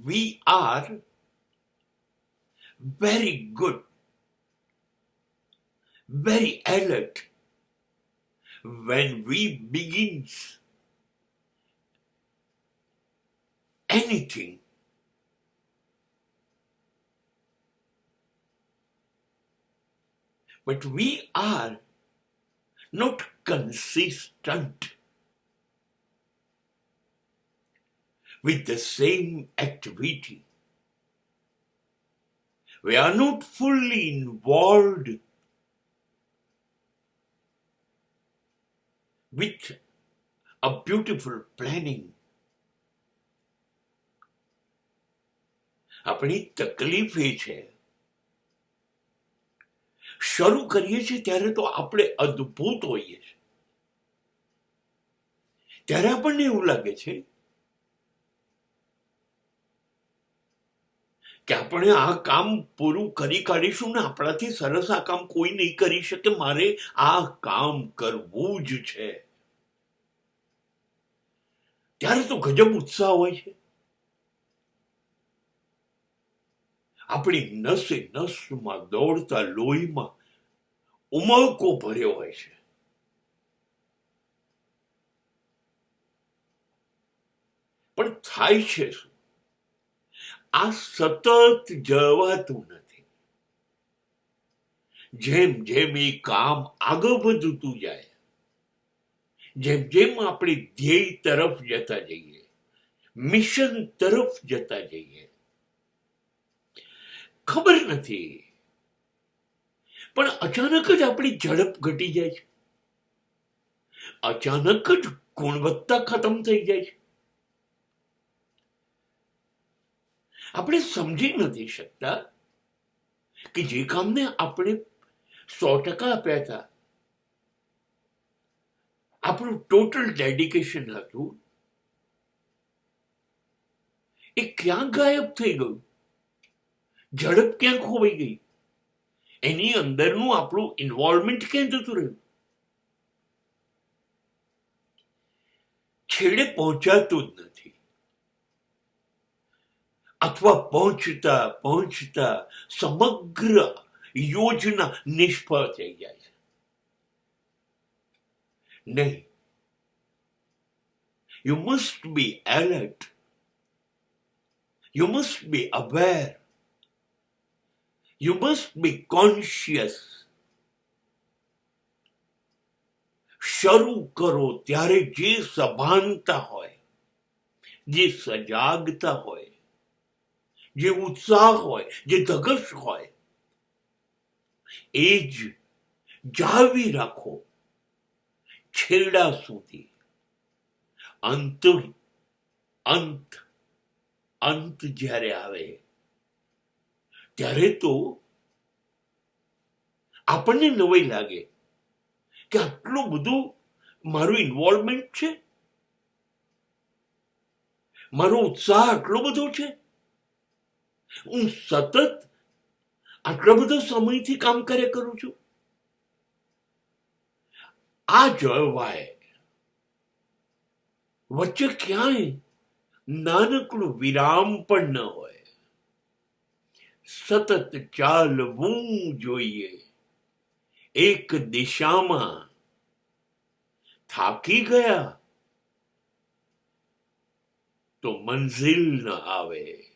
we are very good, very alert when we begin anything. But we are not consistent with the same activity. We are not fully involved with a beautiful planning. આપણી તકલીફ એ છે, શરૂ કરીએ છીએ ત્યારે તો આપણે અદ્ભુત હોઈએ છીએ. ત્યારે આપણને એવું લાગે છે કે આપણે આ કામ પૂરું કરી કાઢીશું ને આપણાથી સરસ આ કામ કોઈ નહીં કરી શકે, મારે આ કામ કરવું જ છે. ત્યારે તો ગજબ ઉત્સાહ હોય છે. આપણી નસે નસમાં દોડતા લોહીમાં ઉમળકો ભર્યો હોય છે. પણ થાય છે શું? આ સતત જવાતું નથી. જેમ જેમ એ કામ આગળ વધતું જાય, જેમ જેમ આપણે ધ્યેય તરફ જતા જઈએ, મિશન તરફ જતા જઈએ, ખબર નથી પણ અચાનક જ આપણી ઝડપ ઘટી જાય છે. અચાનક જ ગુણવત્તા ખતમ થઈ જાય છે. આપણે સમજી નથી શકતા કે જે કામને આપણે 100% આપ્યા હતા, આપણું ટોટલ ડેડિકેશન હતું, એ ક્યાં ગાયબ થઈ ગયું? ઝડપ ક્યાં ખોવાઈ ગઈ? એની અંદરનું આપણું ઇન્વોલ્વમેન્ટ ક્યાં જતું રહ્યું? છેડે પહોંચાતું જ નથી, અથવા પહોંચતા પહોંચતા સમગ્ર યોજના નિષ્ફળ થઈ જાય છે. નહીં, you must be alert, you must be aware, you must be conscious. શરૂ કરો ત્યારે જે સભાનતા હોય, જે સજાગતા હોય, જે ઉત્સાહ હોય, જે ધગશ હોય, એ જ જાળવી રાખો છેડા સુધી. અંત અંત અંત જ્યારે આવે ત્યારે તો આપણને નવાઈ લાગે કે આટલું બધું મારું ઇન્વોલ્વમેન્ટ છે, મારો ઉત્સાહ આટલો બધો છે, હું સતત આટલા બધા સમયથી કામ કર્યા કરું છું. આ જળવાય વચ્ચે ક્યાંય નાનકડું વિરામ પણ ન હોય. સતત ચાલવું જોઈએ એક દિશામાં. થાકી ગયા તો મંઝિલ ન આવે.